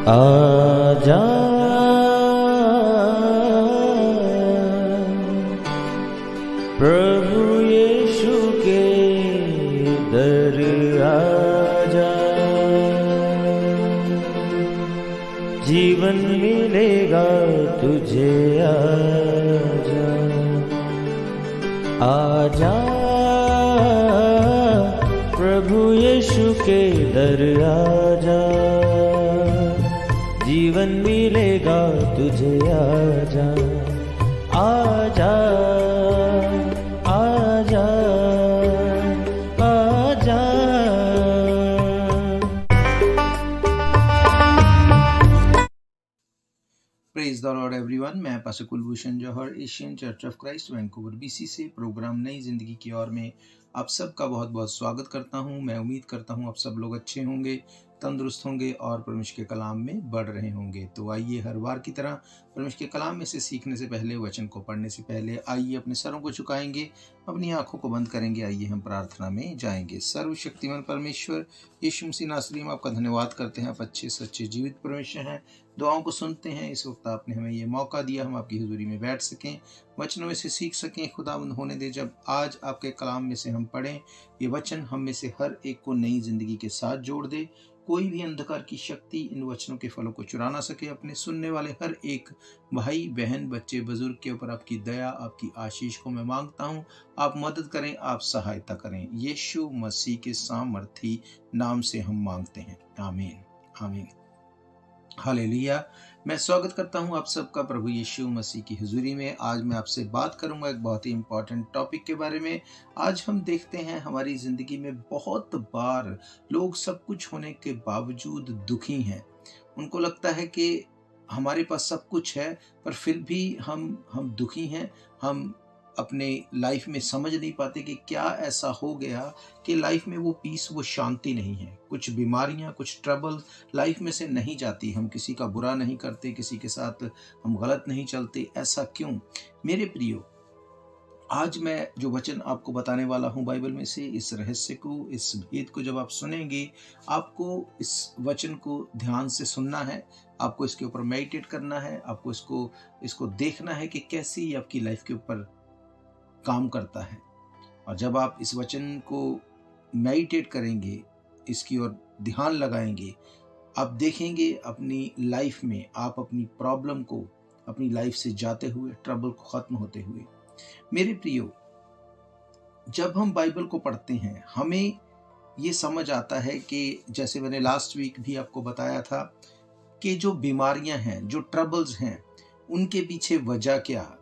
आजा प्रभु यीशु के दर आजा, जीवन मिलेगा तुझे। आजा आजा प्रभु यीशु के दर आजा, जीवन मिलेगा तुझे। आजा आजा आजा आजा। Praise the Lord everyone. मैं pastor Kulbhushan Johar, Asian church of Christ Vancouver BC से प्रोग्राम नई जिंदगी की ओर में आप सबका बहुत बहुत स्वागत करता हूं। मैं उम्मीद करता हूं आप सब लोग अच्छे होंगे, तंदुरुस्त होंगे और परमेश्वर के कलाम में बढ़ रहे होंगे। तो आइए हर बार की तरह परमेश्वर के कलाम में से सीखने से पहले, वचन को पढ़ने से पहले आइए अपने सरों को झुकाएंगे, अपनी आंखों को बंद करेंगे। आइए हम प्रार्थना में जाएंगे। सर्वशक्तिमान परमेश्वर यीशु मसीह नासरी में आपका धन्यवाद करते हैं। आप अच्छे सच्चे जीवित परमेश्वर हैं, दुआओं को सुनते हैं। इस वक्त आपने हमें ये मौका दिया हम आपकी हुजूरी में बैठ सकें, वचनों में से सीख सकें। खुदावंद होने दे जब आज आपके कलाम में से हम पढ़ें, ये वचन हम में से हर एक को नई जिंदगी के साथ जोड़ दे। कोई भी अंधकार की शक्ति इन वचनों के फलों को चुरा ना सके। अपने सुनने वाले हर एक भाई बहन बच्चे बुजुर्ग के ऊपर आपकी दया, आपकी आशीष को मैं मांगता हूँ। आप मदद करें, आप सहायता करें। यीशु मसीह के सामर्थी नाम से हम मांगते हैं, आमीन आमीन हालेलुया। मैं स्वागत करता हूं आप सबका प्रभु यीशु मसीह की हुजूरी में। आज मैं आपसे बात करूंगा एक बहुत ही इंपॉर्टेंट टॉपिक के बारे में। आज हम देखते हैं हमारी जिंदगी में बहुत बार लोग सब कुछ होने के बावजूद दुखी हैं। उनको लगता है कि हमारे पास सब कुछ है पर फिर भी हम दुखी हैं। हम अपने लाइफ में समझ नहीं पाते कि क्या ऐसा हो गया कि लाइफ में वो पीस, वो शांति नहीं है। कुछ बीमारियां, कुछ ट्रबल लाइफ में से नहीं जाती। हम किसी का बुरा नहीं करते, किसी के साथ हम गलत नहीं चलते। ऐसा क्यों? मेरे प्रियो, आज मैं जो वचन आपको बताने वाला हूं बाइबल में से, इस रहस्य को, इस भेद को जब आप सुनेंगे, आपको इस वचन को ध्यान से सुनना है। आपको इसके ऊपर मेडिटेट करना है। आपको इसको देखना है कि कैसे ये आपकी लाइफ के ऊपर काम करता है। और जब आप इस वचन को मेडिटेट करेंगे, इसकी ओर ध्यान लगाएंगे, आप देखेंगे अपनी लाइफ में आप अपनी प्रॉब्लम को अपनी लाइफ से जाते हुए, ट्रबल को खत्म होते हुए। मेरे प्रियो, जब हम बाइबल को पढ़ते हैं हमें ये समझ आता है कि जैसे मैंने लास्ट वीक भी आपको बताया था कि जो बीमारियां हैं, जो ट्रबल्स हैं, उनके पीछे वजह क्या है।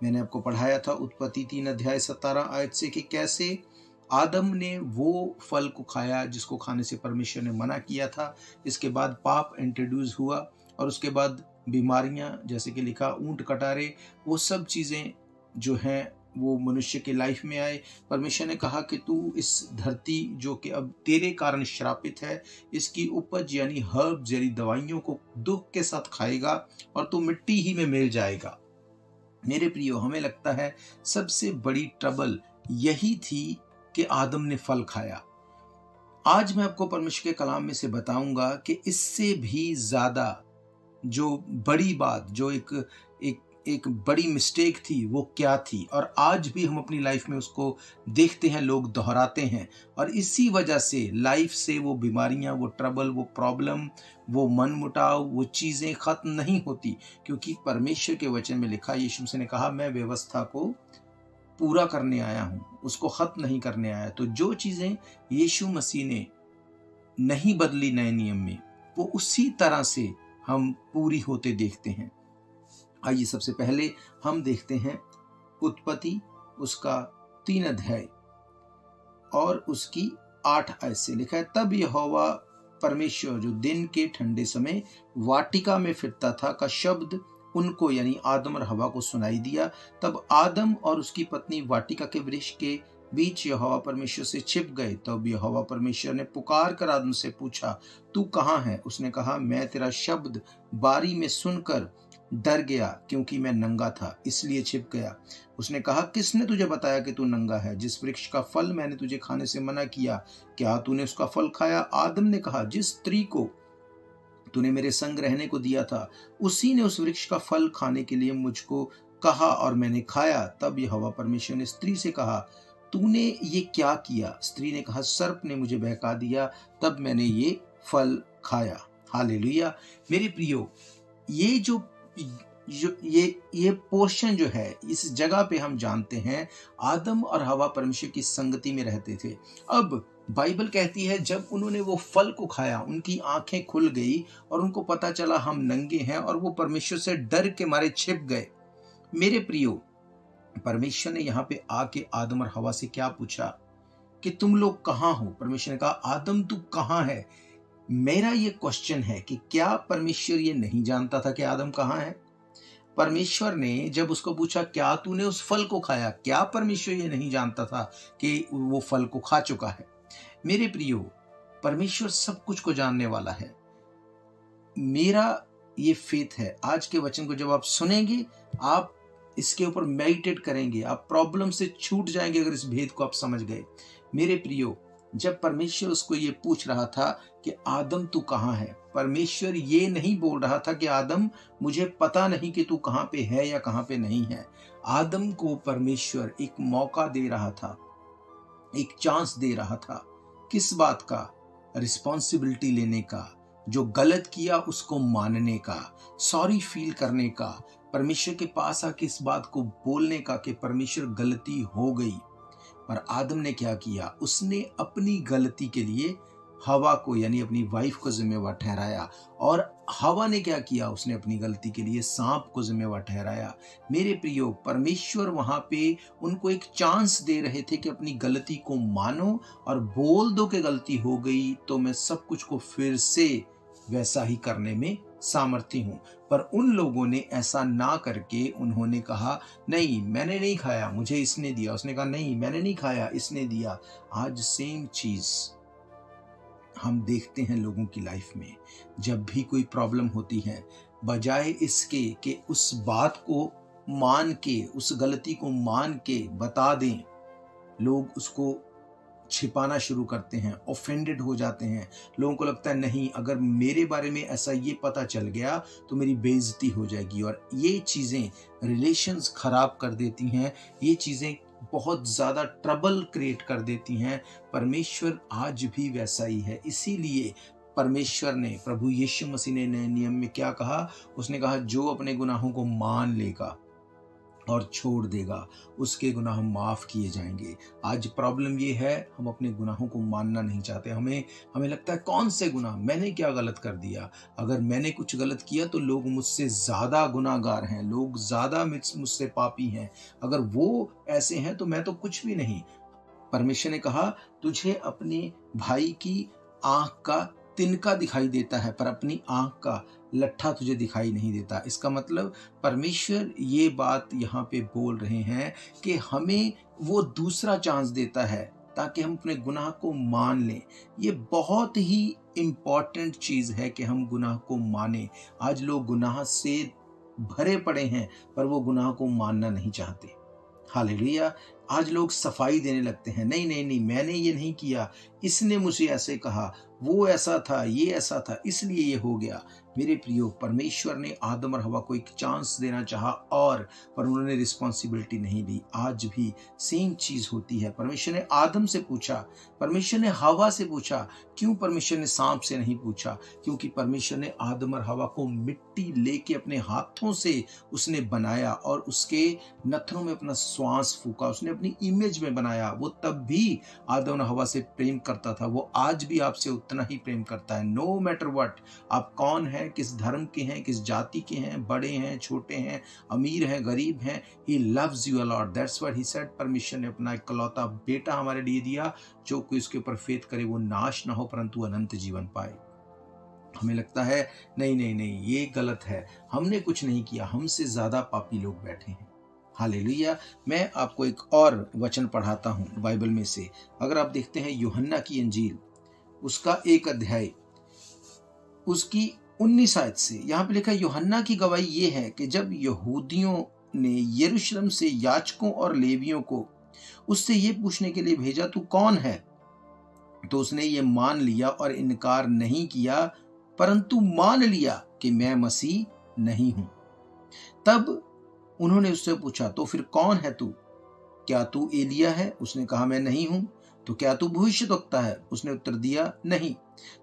मैंने आपको पढ़ाया था उत्पत्ति 3:17 से कि कैसे आदम ने वो फल को खाया जिसको खाने से परमेश्वर ने मना किया था। इसके बाद पाप इंट्रोड्यूस हुआ और उसके बाद बीमारियां, जैसे कि लिखा ऊंट कटारे, वो सब चीज़ें जो हैं वो मनुष्य के लाइफ में आए। परमेश्वर ने कहा कि तू इस धरती जो कि अब तेरे कारण श्रापित है, इसकी उपज यानी हर्ब्स यानी दवाइयों को दुख के साथ खाएगा और तू मिट्टी ही में मिल जाएगा। मेरे प्रियो, हमें लगता है सबसे बड़ी ट्रबल यही थी कि आदम ने फल खाया। आज मैं आपको परमेश्वर के कलाम में से बताऊंगा कि इससे भी ज्यादा जो बड़ी बात, जो एक बड़ी मिस्टेक थी, वो क्या थी। और आज भी हम अपनी लाइफ में उसको देखते हैं, लोग दोहराते हैं। और इसी वजह से लाइफ से वो बीमारियां, वो ट्रबल, वो प्रॉब्लम, वो मन मुटाव, वो चीज़ें ख़त्म नहीं होती। क्योंकि परमेश्वर के वचन में लिखा, यीशु मसीह ने कहा, मैं व्यवस्था को पूरा करने आया हूँ, उसको ख़त्म नहीं करने आया। तो जो चीज़ें यीशु मसीह ने नहीं बदली नए नियम में, वो उसी तरह से हम पूरी होते देखते हैं। आइए सबसे पहले हम देखते हैं उत्पत्ति उसका 3 अध्याय और उसकी 8 आयत से लिखा है। तब यहोवा परमेश्वर जो दिन के ठंडे समय वाटिका में फिरता था का शब्द उनको यानी आदम और हवा को सुनाई दिया। तब आदम और उसकी पत्नी वाटिका के वृक्ष के बीच यहोवा परमेश्वर से छिप गए। तब यहोवा परमेश्वर ने पुकार कर आदम से पूछा, तू कहाँ है? उसने कहा, मैं तेरा शब्द बारी में सुनकर डर गया, क्योंकि मैं नंगा था इसलिए छिप गया। उसने कहा, किसने तुझे बताया कि तू नंगा है? जिस वृक्ष का फल मैंने तुझे खाने से मना किया, क्या तूने उसका फल खाया? आदम ने कहा, जिस स्त्री को तूने मेरे संग रहने को दिया था, उसी ने उस वृक्ष का फल खाने के लिए मुझको कहा और मैंने खाया। तब यहोवा परमेश्वर ने स्त्री से कहा, तूने ये क्या किया? स्त्री ने कहा, सर्प ने मुझे बहका दिया, तब मैंने ये फल खाया। हालेलुया। मेरे प्रियो, ये जो ये पोर्शन जो है, इस जगह पे हम जानते हैं आदम और हवा परमेश्वर की संगति में रहते थे। अब बाइबल कहती है जब उन्होंने वो फल को खाया, उनकी आंखें खुल गई और उनको पता चला हम नंगे हैं, और वो परमेश्वर से डर के मारे छिप गए। मेरे प्रियो, परमेश्वर ने यहाँ पे आके आदम और हवा से क्या पूछा कि तुम लोग कहाँ हो? परमेश्वर ने कहा, आदम तू कहाँ है? मेरा ये क्वेश्चन है कि क्या परमेश्वर ये नहीं जानता था कि आदम कहाँ है? परमेश्वर ने जब उसको पूछा क्या तूने उस फल को खाया, क्या परमेश्वर ये नहीं जानता था कि वो फल को खा चुका है? मेरे प्रियो, परमेश्वर सब कुछ को जानने वाला है। मेरा ये फेथ है, आज के वचन को जब आप सुनेंगे, आप इसके ऊपर मेडिटेट करेंगे, आप प्रॉब्लम से छूट जाएंगे अगर इस भेद को आप समझ गए। मेरे प्रियो, जब परमेश्वर उसको ये पूछ रहा था कि आदम तू कहाँ है, परमेश्वर ये नहीं बोल रहा था कि आदम मुझे पता नहीं कि तू कहाँ पे है या कहाँ पे नहीं है। आदम को परमेश्वर एक मौका दे रहा था, एक चांस दे रहा था। किस बात का? रिस्पॉन्सिबिलिटी लेने का, जो गलत किया उसको मानने का, सॉरी फील करने का, परमेश्वर के पास आके इस बात को बोलने का कि परमेश्वर गलती हो गई। पर आदम ने क्या किया? उसने अपनी गलती के लिए हवा को, यानी अपनी वाइफ को जिम्मेवार ठहराया, और हवा ने क्या किया? उसने अपनी गलती के लिए सांप को जिम्मेवार ठहराया। मेरे प्रियो, परमेश्वर वहां पे उनको एक चांस दे रहे थे कि अपनी गलती को मानो और बोल दो कि गलती हो गई तो मैं सब कुछ को फिर से वैसा ही करने में सामर्थ्य हूं। पर उन लोगों ने ऐसा ना करके उन्होंने कहा, नहीं मैंने नहीं खाया, मुझे इसने दिया। उसने कहा, नहीं मैंने नहीं खाया, इसने दिया। आज सेम चीज हम देखते हैं लोगों की लाइफ में। जब भी कोई प्रॉब्लम होती है, बजाय इसके कि उस बात को मान के, उस गलती को मान के बता दें, लोग उसको छिपाना शुरू करते हैं, ऑफेंडेड हो जाते हैं। लोगों को लगता है नहीं, अगर मेरे बारे में ऐसा ये पता चल गया तो मेरी बेइज्जती हो जाएगी, और ये चीज़ें रिलेशंस खराब कर देती हैं, ये चीज़ें बहुत ज़्यादा ट्रबल क्रिएट कर देती हैं। परमेश्वर आज भी वैसा ही है। इसीलिए परमेश्वर ने, प्रभु यीशु मसीह ने नए नियम में क्या कहा? उसने कहा, जो अपने गुनाहों को मान लेगा और छोड़ देगा, उसके गुनाह माफ किए जाएंगे। आज प्रॉब्लम ये है, हम अपने गुनाहों को मानना नहीं चाहते। हमें लगता है कौन से गुनाह, मैंने क्या गलत कर दिया? अगर मैंने कुछ गलत किया तो लोग मुझसे ज़्यादा गुनाहगार हैं, लोग ज़्यादा मुझसे पापी हैं। अगर वो ऐसे हैं तो मैं तो कुछ भी नहीं। परमेश्वर ने कहा, तुझे अपने भाई की आंख का तिनका दिखाई देता है, पर अपनी आंख का लट्ठा तुझे दिखाई नहीं देता। इसका मतलब परमेश्वर ये बात यहाँ पे बोल रहे हैं कि हमें वो दूसरा चांस देता है ताकि हम अपने गुनाह को मान लें। ये बहुत ही इम्पॉर्टेंट चीज़ है कि हम गुनाह को माने। आज लोग गुनाह से भरे पड़े हैं, पर वो गुनाह को मानना नहीं चाहते। हालेलुया। आज लोग सफाई देने लगते हैं, नहीं नहीं नहीं, मैंने ये नहीं किया, इसने मुझे ऐसे कहा, वो ऐसा था, ये ऐसा था, इसलिए ये हो गया। मेरे प्रियो, परमेश्वर ने आदम और हवा को एक चांस देना चाहा, पर उन्होंने रिस्पॉन्सिबिलिटी नहीं ली। आज भी सेम चीज होती है। परमेश्वर ने आदम से पूछा, परमेश्वर ने हवा से पूछा। क्यों परमेश्वर ने सांप से नहीं पूछा? क्योंकि परमेश्वर ने आदम और हवा को मिट्टी लेके अपने हाथों से उसने बनाया और उसके नथनों में अपना श्वास फूका, उसने अपनी इमेज में बनाया। वो तब भी आदम और हवा से प्रेम करता था, वो आज भी आपसे उतना ही प्रेम करता है। नो मैटर व्हाट, आप कौन हैं, किस धर्म के हैं, किस जाति के हैं, बड़े हैं, छोटे हैं, अमीर हैं, गरीब हैं, he loves you a lot. That's what he said. परमेश्वर ने अपना इकलौता बेटा हमारे लिए दिया, जो कोई उसके ऊपर फेथ करे वो नाश ना हो परंतु अनंत जीवन पाए। हमें लगता है नहीं नहीं नहीं, ये गलत है, हमने कुछ नहीं किया, हमसे ज्यादा पापी लोग बैठे हैं। हालेलुया। मैं आपको एक और वचन पढ़ाता हूं बाइबल में से। अगर आप देखते हैं यूहन्ना की इंजील, उसका 1 अध्याय, उसकी 19 आयत से, यहाँ पे लिखा है, यूहन्ना की गवाही ये है कि जब यहूदियों ने यरूशलेम से याजकों और लेवियों को उससे ये पूछने के लिए भेजा, तू कौन है? तो उसने ये मान लिया और इनकार नहीं किया परंतु मान लिया कि मैं मसीह नहीं हूं। तब उन्होंने उससे पूछा, तो फिर कौन है तू? क्या तू एलिया है? उसने कहा, मैं नहीं हूं। तो क्या तू भविष्यद्वक्ता है? उसने उत्तर दिया, नहीं।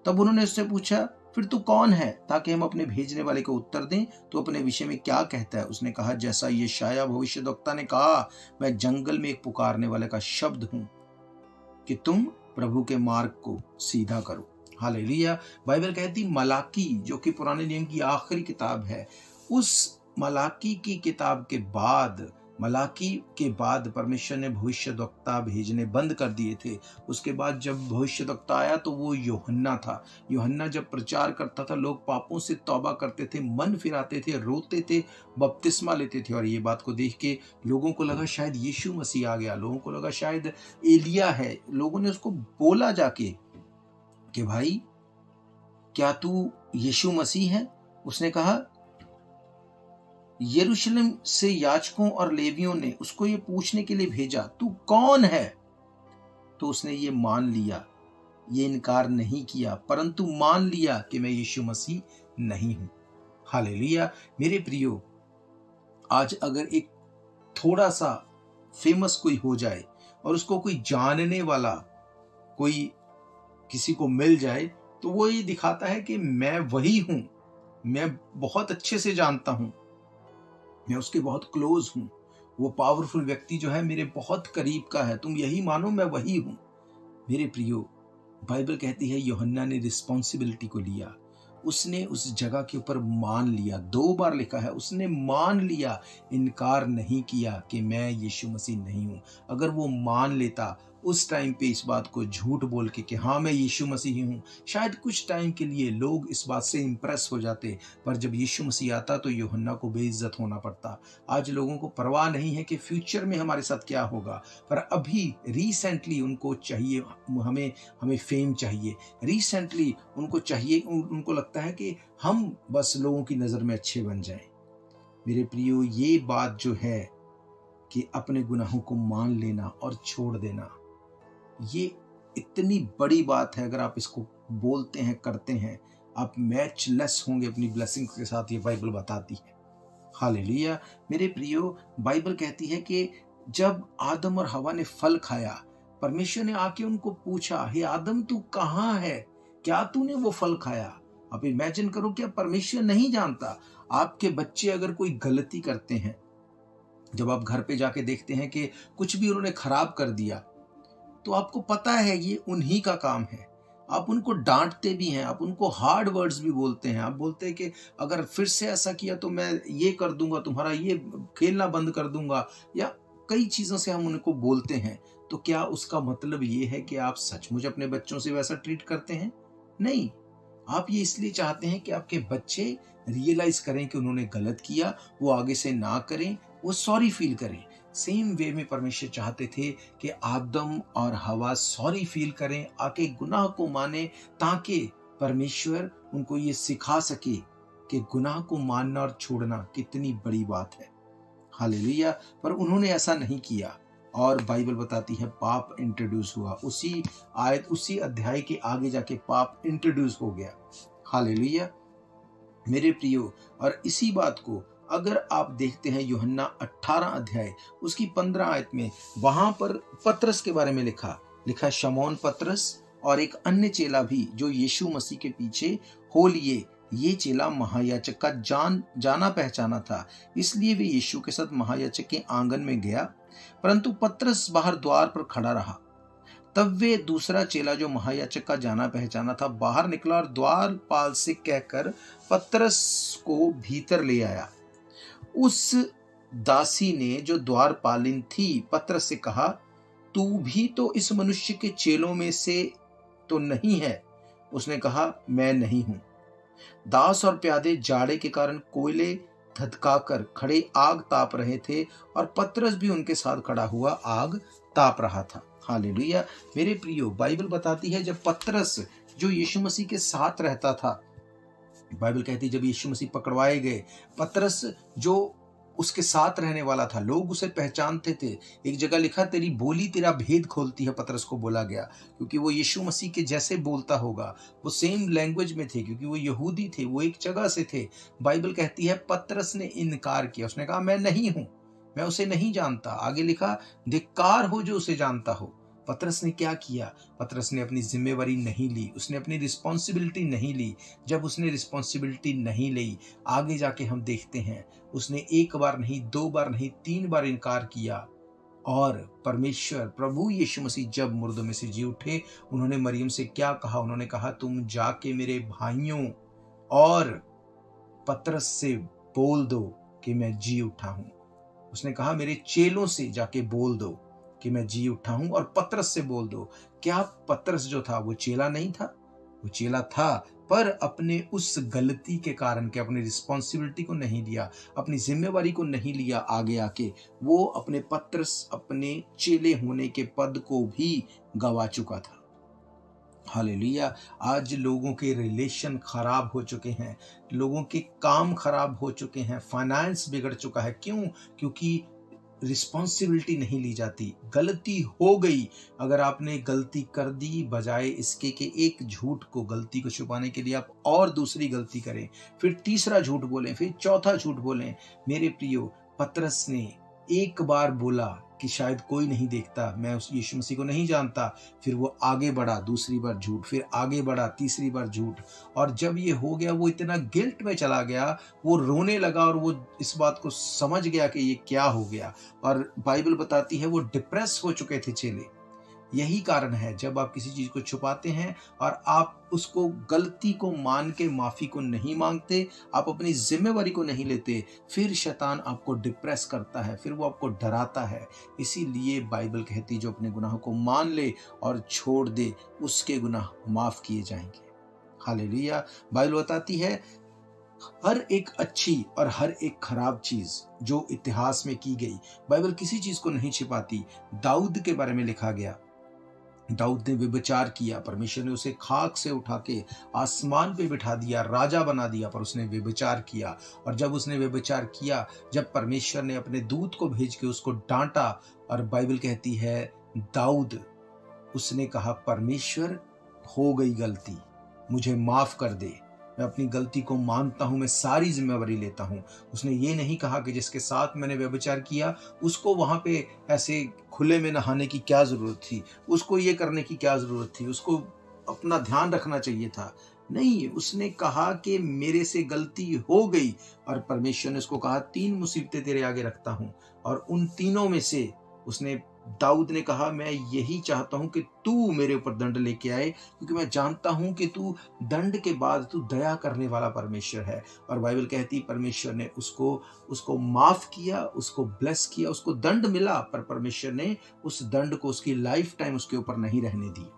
तब उन्होंने उससे पूछा, फिर तू कौन है, ताकि हम अपने भेजने वाले को उत्तर दें। तो अपने विषय में क्या कहता है? उसने कहा, जैसा यशायाह भविष्यद्वक्ता ने कहा, मैं जंगल में एक पुकारने वाले का शब्द हूं कि तुम प्रभु के मार्ग को सीधा करो। हालेलुया। बाइबल कहती मलाकी, जो कि पुराने नियम की आखिरी किताब है, उस मलाकी की किताब के बाद, मलाकी के बाद परमेश्वर ने भविष्यद्वक्ता भेजने बंद कर दिए थे। उसके बाद जब भविष्यद्वक्ता आया तो वो यूहन्ना था। यूहन्ना जब प्रचार करता था, लोग पापों से तौबा करते थे, मन फिराते थे, रोते थे, बपतिस्मा लेते थे। और ये बात को देख के लोगों को लगा शायद यीशु मसीह आ गया, लोगों को लगा शायद एलिया है। लोगों ने उसको बोला जाके कि भाई क्या तू यीशु मसीह है? उसने कहा, यरूशलेम से याजकों और लेवियों ने उसको ये पूछने के लिए भेजा, तू कौन है? तो उसने ये मान लिया, ये इनकार नहीं किया, परंतु मान लिया कि मैं यीशु मसीह नहीं हूं। हालेलुया। मेरे प्रियो, आज अगर एक थोड़ा सा फेमस कोई हो जाए और उसको कोई जानने वाला कोई किसी को मिल जाए, तो वो ये दिखाता है कि मैं वही हूं, मैं बहुत अच्छे से जानता हूं, मैं उसके बहुत क्लोज हूं, वो पावरफुल व्यक्ति जो है मेरे बहुत करीब का है, तुम यही मानो मैं वही हूं। मेरे प्रियो, बाइबल कहती है यूहन्ना ने रिस्पॉन्सिबिलिटी को लिया, उसने उस जगह के ऊपर मान लिया। 2 बार लिखा है, उसने मान लिया, इनकार नहीं किया कि मैं यीशु मसीह नहीं हूं। अगर वो मान लेता उस टाइम पे इस बात को झूठ बोल के कि हाँ मैं यीशु मसीह हूं, शायद कुछ टाइम के लिए लोग इस बात से इंप्रेस हो जाते, पर जब यीशु मसीह आता तो यूहन्ना को बेइज्जत होना पड़ता। आज लोगों को परवाह नहीं है कि फ्यूचर में हमारे साथ क्या होगा, पर अभी रिसेंटली उनको चाहिए, हमें फेम चाहिए। रिसेंटली उनको चाहिए, उनको लगता है कि हम बस लोगों की नज़र में अच्छे बन जाएं। मेरे प्रियो, ये बात जो है कि अपने गुनाहों को मान लेना और छोड़ देना, ये इतनी बड़ी बात है। अगर आप इसको बोलते हैं, करते हैं, आप मैचलेस होंगे अपनी ब्लेसिंग्स के साथ, ये बाइबल बताती है। हालेलुया। मेरे प्रियो, बाइबल कहती है कि जब आदम और हवा ने फल खाया, परमेश्वर ने आके उनको पूछा, हे आदम तू कहाँ है? क्या तूने वो फल खाया? आप इमेजिन करो, क्या परमेश्वर नहीं जानता? आपके बच्चे अगर कोई गलती करते हैं, जब आप घर पे जाके देखते हैं कि कुछ भी उन्होंने खराब कर दिया, तो आपको पता है ये उन्हीं का काम है। आप उनको डांटते भी हैं, आप उनको हार्ड वर्ड्स भी बोलते हैं। आप बोलते हैं कि अगर फिर से ऐसा किया तो मैं ये कर दूंगा, तुम्हारा ये खेलना बंद कर दूंगा, या कई चीज़ों से हम उनको बोलते हैं। तो क्या उसका मतलब ये है कि आप सचमुच अपने बच्चों से वैसा ट्रीट करते हैं? नहीं। आप ये इसलिए चाहते हैं कि आपके बच्चे रियलाइज करें कि उन्होंने गलत किया, वो आगे से ना करें, वो सॉरी फील करें। सेम वे में परमेश्वर चाहते थे कि आदम और हवा सॉरी फील करें, आके गुनाह को माने, ताकि परमेश्वर उनको ये सिखा सके कि गुनाह को मानना और छोड़ना कितनी बड़ी बात है। हालेलुया। पर उन्होंने ऐसा नहीं किया, और बाइबल बताती है पाप इंट्रोड्यूस हुआ। उसी अध्याय के आगे जाके पाप इंट्रोड्यूस हो गया। हालेलुया। मेरे प्रियो, और इसी बात को अगर आप देखते हैं यूहन्ना 18 अध्याय उसकी 15 आयत में, वहां पर पतरस के बारे में लिखा शमौन पतरस और एक अन्य चेला भी जो यीशु मसीह के पीछे हो लिए। ये चेला महायाजक का जाना पहचाना था, इसलिए वे यीशु के साथ महायाजक के आंगन में गया, परंतु पतरस बाहर द्वार पर खड़ा रहा। तब वे दूसरा चेला जो महायाजक का जाना पहचाना था बाहर निकला और द्वारपाल से कहकर पतरस को भीतर ले आया। उस दासी ने जो द्वारपालिन थी पतरस से कहा, तू भी तो इस मनुष्य के चेलों में से तो नहीं है? उसने कहा, मैं नहीं हूं। दास और प्यादे जाड़े के कारण कोयले धधकाकर खड़े आग ताप रहे थे, और पतरस भी उनके साथ खड़ा हुआ आग ताप रहा था। हालेलुया। मेरे प्रियो, बाइबल बताती है जब पतरस जो यीशु मसीह के साथ रहता था, बाइबल कहती है जब यीशु मसीह पकड़वाए गए, पतरस जो उसके साथ रहने वाला था, लोग उसे पहचानते थे। एक जगह लिखा, तेरी बोली तेरा भेद खोलती है, पतरस को बोला गया, क्योंकि वो यीशु मसीह के जैसे बोलता होगा। वो सेम लैंग्वेज में थे, क्योंकि वो यहूदी थे, वो एक जगह से थे। बाइबल कहती है पतरस ने इनकार किया, उसने कहा मैं नहीं हूं, मैं उसे नहीं जानता। आगे लिखा, धिक्कार हो जो उसे जानता हो। पतरस ने क्या किया? पतरस ने अपनी जिम्मेवारी नहीं ली, उसने अपनी रिस्पॉन्सिबिलिटी नहीं ली। जब उसने रिस्पॉन्सिबिलिटी नहीं ली, आगे जाके हम देखते हैं उसने एक बार नहीं, दो बार नहीं, 3 बार इनकार किया। और परमेश्वर प्रभु यीशु मसीह जब मुर्दों में से जी उठे, उन्होंने मरियम से क्या कहा? उन्होंने कहा, तुम जाके मेरे भाइयों और पतरस से बोल दो कि मैं जी उठा हूं। उसने कहा, मेरे चेलों से जाके बोल दो कि मैं जी उठा हूं, और पतरस से बोल दो। क्या पतरस जो था वो चेला नहीं था? वो चेला था, पर अपने उस गलती के कारण के अपनी रिस्पॉन्सिबिलिटी को नहीं लिया, अपनी जिम्मेवारी को नहीं लिया। आगे आके वो अपने पतरस, अपने चेले होने के पद को भी गवा चुका था। हालेलुया। आज लोगों के रिलेशन खराब हो चुके हैं, लोगों के काम खराब हो चुके हैं, फाइनेंस बिगड़ चुका है। क्यों? क्योंकि रिस्पॉन्सिबिलिटी नहीं ली जाती। गलती हो गई, अगर आपने गलती कर दी, बजाय इसके कि एक झूठ को, गलती को छुपाने के लिए आप और दूसरी गलती करें, फिर तीसरा झूठ बोलें, फिर चौथा झूठ बोलें। मेरे प्रियो, पतरस ने एक बार बोला कि शायद कोई नहीं देखता, मैं उस यीशु मसीह को नहीं जानता। फिर वो आगे बढ़ा, दूसरी बार झूठ, फिर आगे बढ़ा, तीसरी बार झूठ। और जब ये हो गया, वो इतना गिल्ट में चला गया, वो रोने लगा, और वो इस बात को समझ गया कि ये क्या हो गया। और बाइबल बताती है वो डिप्रेस हो चुके थे चेले। यही कारण है, जब आप किसी चीज को छुपाते हैं और आप उसको, गलती को मान के माफी को नहीं मांगते, आप अपनी जिम्मेवारी को नहीं लेते, फिर शैतान आपको डिप्रेस करता है, फिर वो आपको डराता है। इसीलिए बाइबल कहती, जो अपने गुनाहों को मान ले और छोड़ दे, उसके गुनाह माफ किए जाएंगे। हालेलुया। बाइबल बताती है हर एक अच्छी और हर एक खराब चीज जो इतिहास में की गई, बाइबल किसी चीज को नहीं छिपाती। दाऊद के बारे में लिखा गया, दाऊद ने व्यभिचार किया, परमेश्वर ने उसे खाक से उठा के आसमान पे बिठा दिया, राजा बना दिया, पर उसने व्यभिचार किया। और जब उसने व्यभिचार किया, जब परमेश्वर ने अपने दूत को भेज के उसको डांटा, और बाइबल कहती है दाऊद, उसने कहा, परमेश्वर हो गई गलती, मुझे माफ कर दे, मैं अपनी गलती को मानता हूं, मैं सारी जिम्मेवारी लेता हूं। उसने ये नहीं कहा कि जिसके साथ मैंने व्यभिचार किया उसको वहां पे ऐसे खुले में नहाने की क्या जरूरत थी, उसको ये करने की क्या जरूरत थी, उसको अपना ध्यान रखना चाहिए था। नहीं, उसने कहा कि मेरे से गलती हो गई, और परमेश्वर ने उसको कहा, 3 मुसीबतें तेरे आगे रखता हूं, और उन तीनों में से उसने, दाऊद ने कहा, मैं यही चाहता हूं कि तू मेरे ऊपर दंड लेके आए, क्योंकि मैं जानता हूं कि तू दंड के बाद तू दया करने वाला परमेश्वर है। और बाइबल कहती, परमेश्वर ने उसको माफ किया, उसको ब्लेस किया, उसको दंड मिला, पर परमेश्वर ने उस दंड को उसकी लाइफ टाइम उसके ऊपर नहीं रहने दी।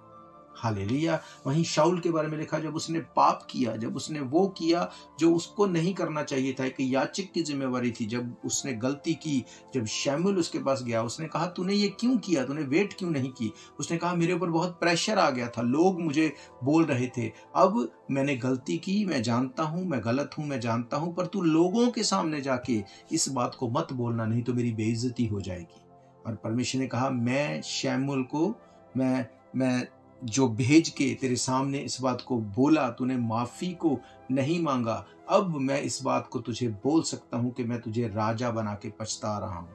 हालेलुया। वहीं शाऊल के बारे में लिखा, जब उसने पाप किया, जब उसने वो किया जो उसको नहीं करना चाहिए था, कि याजक की जिम्मेवारी थी, जब उसने गलती की, जब शमूएल उसके पास गया, उसने कहा, तूने ये क्यों किया, तूने वेट क्यों नहीं की? उसने कहा, मेरे ऊपर बहुत प्रेशर आ गया था, लोग मुझे बोल रहे थे, अब मैंने गलती की, मैं जानता हूं मैं गलत हूं, मैं जानता हूं, पर तू लोगों के सामने जाके इस बात को मत बोलना, नहीं तो मेरी बेइज्जती हो जाएगी। और परमेश्वर ने कहा, मैं शमूएल को, मैं जो भेज के तेरे सामने इस बात को बोला, तूने माफी को नहीं मांगा, अब मैं इस बात को तुझे बोल सकता हूं कि मैं तुझे राजा बना के पछता रहा हूं।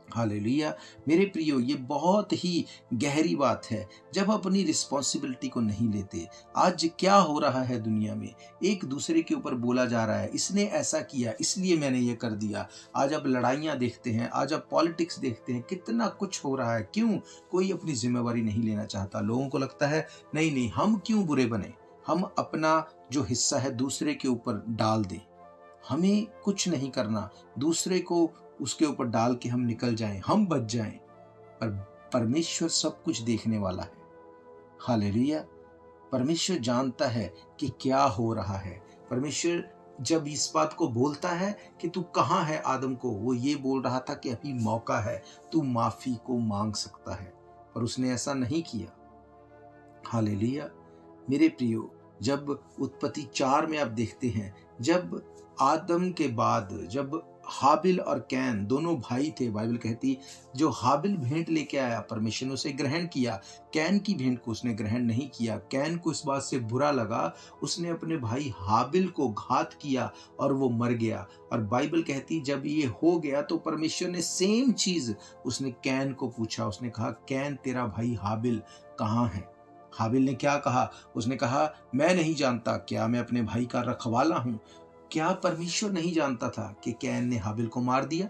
हालेलुया। मेरे प्रियो, ये बहुत ही गहरी बात है, जब अपनी रिस्पॉन्सिबिलिटी को नहीं लेते। आज क्या हो रहा है दुनिया में, एक दूसरे के ऊपर बोला जा रहा है, इसने ऐसा किया इसलिए मैंने ये कर दिया। आज आप लड़ाइयाँ देखते हैं, आज आप पॉलिटिक्स देखते हैं, कितना कुछ हो रहा है। क्यों? कोई अपनी जिम्मेवारी नहीं लेना चाहता। लोगों को लगता है नहीं, हम क्यों बुरे बने, हम अपना जो हिस्सा है दूसरे के ऊपर डाल दें, हमें कुछ नहीं करना, दूसरे को उसके ऊपर डाल के हम निकल जाएं, हम बच जाएं। पर परमेश्वर सब कुछ देखने वाला है। हालेलुया। परमेश्वर जानता है कि क्या हो रहा है। परमेश्वर जब इस बात को बोलता है कि तू कहाँ है आदम को, वो ये बोल रहा था कि अभी मौका है, तू माफी को मांग सकता है, पर उसने ऐसा नहीं किया। हालेलुया। मेरे प्रियो, जब उत्पत्ति 4 में आप देखते हैं, जब आदम के बाद, जब हाबिल और कैन दोनों भाई थे। बाइबल कहती जो हाबिल भेंट लेके आया परमेश्वर ने उसे ग्रहण किया, कैन की भेंट को उसने ग्रहण नहीं किया। कैन को इस बात से बुरा लगा, उसने अपने भाई हाबिल को घात किया और वो मर गया। और बाइबल कहती जब ये हो गया तो परमेश्वर ने सेम चीज उसने कैन को पूछा। उसने कहा कैन तेरा भाई हाबिल कहाँ है? हाबिल ने क्या कहा? उसने कहा मैं नहीं जानता, क्या मैं अपने भाई का रखवाला हूं? क्या परमेश्वर नहीं जानता था कि कैन ने हाबिल को मार दिया?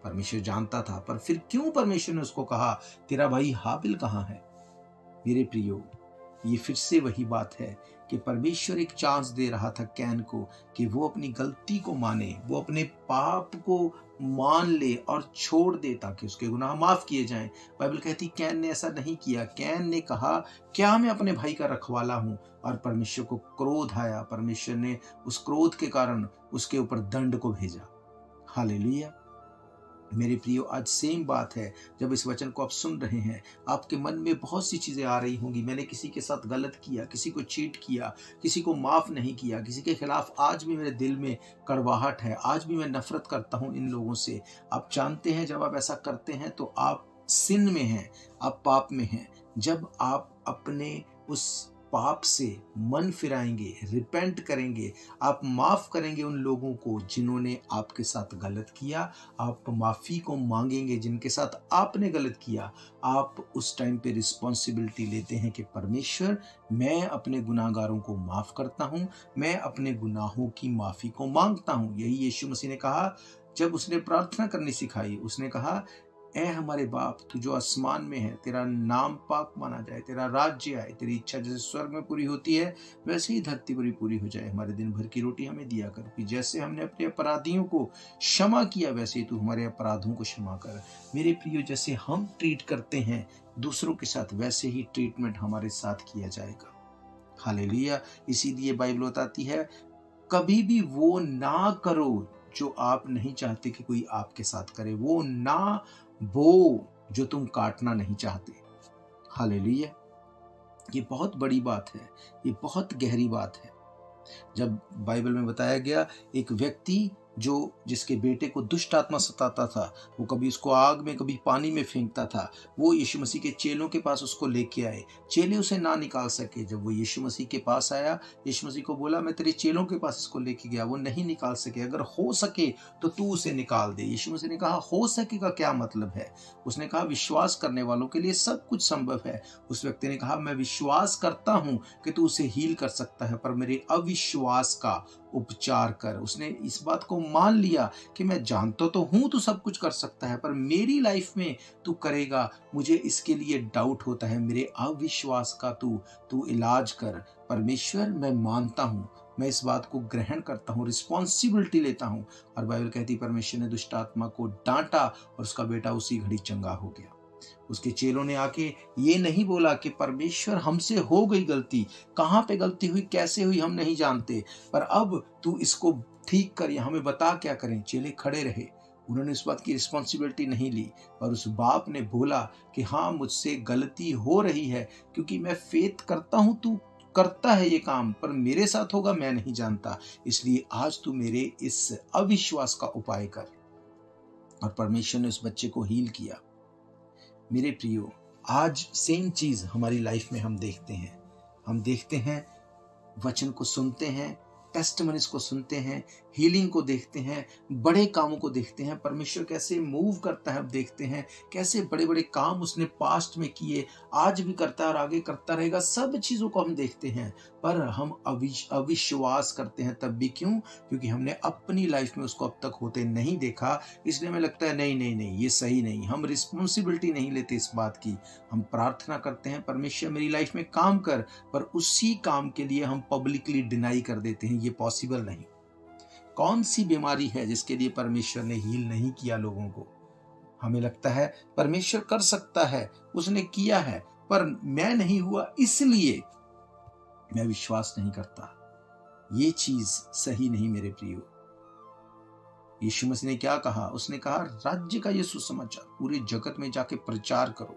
परमेश्वर जानता था, पर फिर क्यों परमेश्वर ने उसको कहा तेरा भाई हाबिल कहाँ है? मेरे प्रियो, ये फिर से वही बात है कि परमेश्वर एक चांस दे रहा था कैन को कि वो अपनी गलती को माने, वो अपने पाप को मान ले और छोड़ दे ताकि उसके गुनाह माफ किए जाएं। बाइबल कहती कैन ने ऐसा नहीं किया। कैन ने कहा क्या मैं अपने भाई का रखवाला हूं? और परमेश्वर को क्रोध आया। परमेश्वर ने उस क्रोध के कारण उसके ऊपर दंड को भेजा। हालेलुया। मेरे प्रियो, आज सेम बात है। जब इस वचन को आप सुन रहे हैं, आपके मन में बहुत सी चीजें आ रही होंगी। मैंने किसी के साथ गलत किया, किसी को चीट किया, किसी को माफ नहीं किया, किसी के खिलाफ आज भी मेरे दिल में कड़वाहट है, आज भी मैं नफरत करता हूं इन लोगों से। आप जानते हैं जब आप ऐसा करते हैं तो आप सिन में हैं, आप पाप में हैं। जब आप अपने उस पाप से मन फिराएंगे, रिपेंट करेंगे, आप माफ करेंगे उन लोगों को जिन्होंने आपके साथ गलत किया, आप माफी को मांगेंगे जिनके साथ आपने गलत किया, आप उस टाइम पे रिस्पॉन्सिबिलिटी लेते हैं कि परमेश्वर मैं अपने गुनाहगारों को माफ करता हूं, मैं अपने गुनाहों की माफी को मांगता हूं। यही यीशु मसीह ने कहा जब उसने प्रार्थना करनी सिखाई। उसने कहा ऐ हमारे बाप तू जो आसमान में है, तेरा नाम पाक माना जाए, तेरा राज्य आए, तेरी इच्छा जैसे स्वर्ग में पूरी होती है वैसे ही धरती पर भी पूरी हो जाए। हमारे दिन भर की रोटी हमें दिया कर, कि जैसे हमने अपने अपराधियों को क्षमा किया वैसे ही तू हमारे अपराधों को क्षमा कर। मेरे प्रियो, जैसे हम ट्रीट करते हैं दूसरों के साथ वैसे ही ट्रीटमेंट हमारे साथ किया जाएगा। हालेलुया। इसीलिए बाइबल बताती है कभी भी वो ना करो जो आप नहीं चाहते कि कोई आपके साथ करे, वो ना बो जो तुम काटना नहीं चाहते। हालेलुया। ये बहुत बड़ी बात है, ये बहुत गहरी बात है। जब बाइबल में बताया गया एक व्यक्ति जो जिसके बेटे को दुष्ट आत्मा सताता था, वो कभी उसको आग में कभी पानी में फेंकता था, वो यीशु मसीह के चेलों के पास उसको लेके आए। चेले उसे ना निकाल सके। जब वो यीशु मसीह के पास आया, यीशु मसीह को बोला मैं तेरे चेलों के पास इसको लेके गया, वो नहीं निकाल सके, अगर हो सके तो तू उसे निकाल दे। यीशु मसीह ने कहा हो सके का क्या मतलब है? उसने कहा विश्वास करने वालों के लिए सब कुछ संभव है। उस व्यक्ति ने कहा मैं विश्वास करता हूं कि तू उसे हील कर सकता है, पर मेरे अविश्वास का उपचार कर। उसने इस बात को मान लिया कि मैं जानता तो हूं तू सब कुछ कर सकता है, पर मेरी लाइफ में तू करेगा, मुझे इसके लिए डाउट होता है। मेरे अविश्वास का तू इलाज कर। परमेश्वर मैं मानता हूं, मैं इस बात को ग्रहण करता हूं, रिस्पॉन्सिबिलिटी लेता हूं। और बाइबल कहती परमेश्वर ने दुष्ट आत्मा को डांटा और उसका बेटा उसी घड़ी चंगा हो गया। उसके चेलों ने आके ये नहीं बोला कि परमेश्वर हमसे हो गई गलती, कहां पे गलती हुई, कैसे हुई हम नहीं जानते, पर अब तू इसको ठीक कर या हमें बता क्या करें। चेले खड़े रहे, उन्होंने इस बात की रिस्पॉन्सिबिलिटी नहीं ली। और उस बाप ने बोला कि हाँ मुझसे गलती हो रही है, क्योंकि मैं फेथ करता हूं तू करता है ये काम, पर मेरे साथ होगा मैं नहीं जानता, इसलिए आज तू मेरे इस अविश्वास का उपाय कर। और परमेश्वर ने उस बच्चे को हील किया। मेरे प्रियो, आज सेम चीज हमारी लाइफ में हम देखते हैं, वचन को सुनते हैं, टेस्टिमनीज को सुनते हैं, हीलिंग को देखते हैं, बड़े कामों को देखते हैं, परमेश्वर कैसे मूव करता है, अब देखते हैं कैसे बड़े बड़े काम उसने पास्ट में किए, आज भी करता है और आगे करता रहेगा। सब चीजों को हम देखते हैं, पर हम अविश्वास करते हैं। तब भी क्यों? क्योंकि हमने अपनी लाइफ में उसको अब तक होते नहीं देखा, इसलिए हमें लगता है नहीं ये सही नहीं। हम रिस्पॉन्सिबिलिटी नहीं लेते इस बात की। हम प्रार्थना करते हैं परमेश्वर मेरी लाइफ में काम कर, पर उसी काम के लिए हम पब्लिकली डिनाई कर देते हैं, ये पॉसिबल नहीं। कौन सी बीमारी है जिसके लिए परमेश्वर ने हील नहीं किया लोगों को? हमें लगता है परमेश्वर कर सकता है, उसने किया है, पर मैं नहीं हुआ इसलिए मैं विश्वास नहीं करता। ये चीज सही नहीं मेरे प्रियो। यीशु मसीह ने क्या कहा? उसने कहा राज्य का ये सुसमाचार पूरे जगत में जाके प्रचार करो।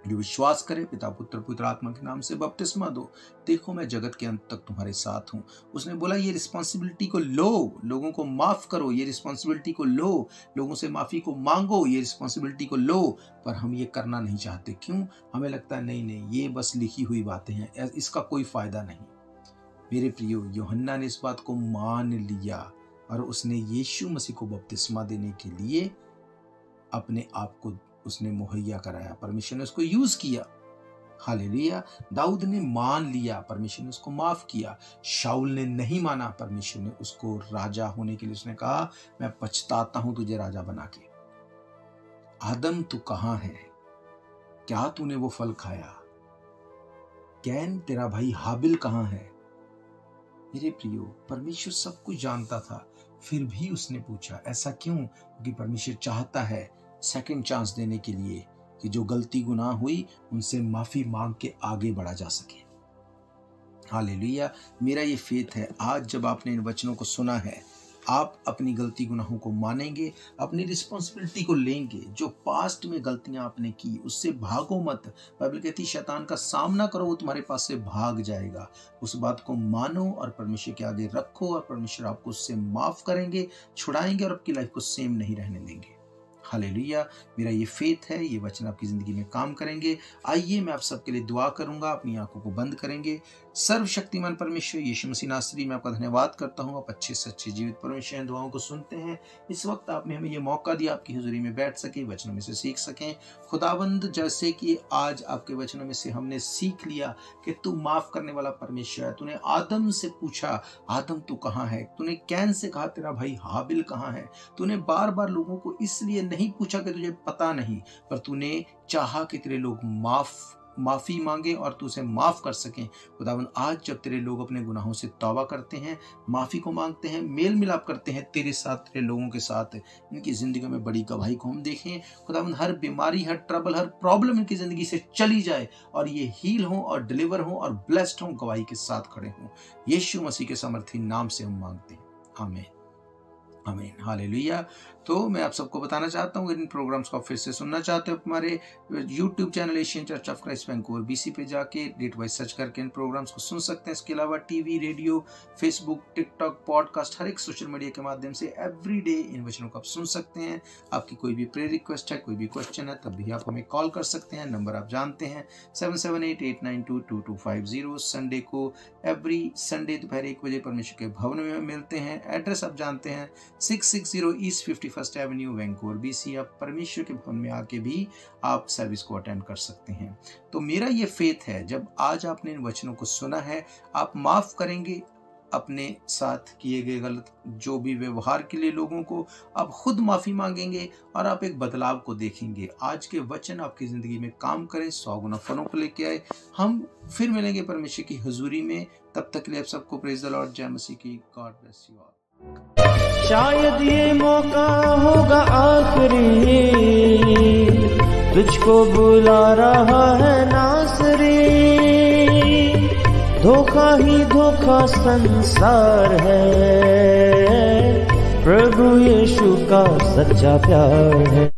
जो विश्वास करे पिता पुत्र पवित्र आत्मा के नाम से बपतिस्मा दो, देखो मैं जगत के अंत तक तुम्हारे साथ हूँ। उसने बोला ये रिस्पॉन्सिबिलिटी को लो, लोगों को माफ करो, ये रिस्पॉन्सिबिलिटी को लो, लोगों से माफी को मांगो, ये रिस्पॉन्सिबिलिटी को लो। पर हम ये करना नहीं चाहते। क्यों? हमें लगता है नहीं ये बस लिखी हुई बातें हैं, इसका कोई फायदा नहीं। मेरे प्रियो, यूहन्ना ने इस बात को मान लिया और उसने यीशु मसीह को बपतिस्मा देने के लिए अपने आप को उसने मुहैया कराया। परमेश्वर ने उसको यूज किया। हालेलुया। दाऊद ने मान लिया, परमेश्वर ने उसको माफ किया। शाऊल ने नहीं माना, परमेश्वर ने उसको राजा होने के लिए उसने कहा मैं पछताता हूं तुझे राजा बना के। आदम तू कहां है? क्या तूने वो फल खाया? कैन तेरा भाई हाबिल कहां है? मेरे प्रियो, परमेश्वर सब कुछ जानता था, फिर भी उसने पूछा। ऐसा क्यों? क्योंकि परमेश्वर चाहता है सेकंड चांस देने के लिए कि जो गलती गुनाह हुई उनसे माफी मांग के आगे बढ़ा जा सके। हालेलुया। मेरा ये फेथ है, आज जब आपने इन वचनों को सुना है, आप अपनी गलती गुनाहों को मानेंगे, अपनी रिस्पॉन्सिबिलिटी को लेंगे। जो पास्ट में गलतियां आपने की उससे भागो मत। बाइबल कहती है शैतान का सामना करो, वो तुम्हारे पास से भाग जाएगा। उस बात को मानो और परमेश्वर के आगे रखो और परमेश्वर आपको उससे माफ करेंगे, छुड़ाएंगे और आपकी लाइफ को सेम नहीं रहने देंगे। हालेलुया। मेरा ये फेथ है, ये वचन आपकी जिंदगी में काम करेंगे। आइए मैं आप सबके लिए दुआ करूंगा। अपनी आंखों को बंद करेंगे। सर्वशक्तिमान परमेश्वर यीशु मसीह नासरी, मैं आपका धन्यवाद करता हूं। आप अच्छे सच्चे जीवित परमेश्वर दुआओं को सुनते हैं। इस वक्त आपने हमें ये मौका दिया आपकी हुजूरी में बैठ सके, वचनों में से सीख सकें। खुदावंद, जैसे कि आज आपके वचनों में से हमने सीख लिया कि तू माफ करने वाला परमेश्वर है। तूने आदम से पूछा आदम तू कहाँ है? तूने कैन से कहा तेरा भाई हाबिल कहाँ है? तूने बार बार लोगों को इसलिए नहीं पूछा कि तुझे पता नहीं, पर तूने चाहा कि तेरे लोग माफी मांगे और तू उसे माफ कर सकें। खुदावंद, आज जब तेरे लोग अपने गुनाहों से तौबा करते हैं, माफी को मांगते हैं, मेल मिलाप करते हैं तेरे साथ, तेरे लोगों के साथ, इनकी जिंदगी में बड़ी गवाही को हम देखें। खुदावंद, हर बीमारी, हर ट्रबल, हर प्रॉब्लम इनकी जिंदगी से चली जाए और ये हील हो और डिलीवर हो और ब्लेस्ड हो, गवाही के साथ खड़े हों। यीशु मसीह के सामर्थी नाम से हम मांगते हैं, आमीन आमीन। हालेलुया। तो मैं आप सबको बताना चाहता हूँ, इन प्रोग्राम्स को आप फिर से सुनना चाहते हो, हमारे YouTube channel Asian church of Christ Vancouver BC पे जाके डेट वाइज सर्च करके इन प्रोग्राम्स को सुन सकते हैं। इसके अलावा TV, radio, Facebook, TikTok, podcast, हर एक सोशल मीडिया के माध्यम से एवरी डे इन वचनों को आप सुन सकते हैं। आपकी कोई भी प्रेयर रिक्वेस्ट है, कोई भी क्वेश्चन है, तब भी आप हमें कॉल कर सकते हैं। नंबर आप जानते हैं 7788922250। संडे को एवरी संडे दोपहर 1 बजे परमेश्वर के भवन में मिलते हैं। एड्रेस आप जानते हैं 660 east 51st Avenue Vancouver BC। आप परमेश्वर के भवन में आके भी आप सर्विस को अटेंड कर सकते हैं। तो मेरा ये फेथ है, जब आज आपने इन वचनों को सुना है, आप माफ करेंगे अपने साथ किए गए गलत जो भी व्यवहार के लिए लोगों को, आप खुद माफी मांगेंगे और आप एक बदलाव को देखेंगे। आज के वचन आपकी जिंदगी में काम करें, 100 गुना फलों को लेके आए। हम फिर मिलेंगे परमेश्वर की हुजूरी में। तब तक के लिए आप सबको प्रेज द लॉर्ड, जय मसीह की। God bless you all. शायद ये मौका होगा आखिरी, तुझको बुला रहा है नासरी। धोखा ही धोखा संसार है, प्रभु यीशु का सच्चा प्यार है।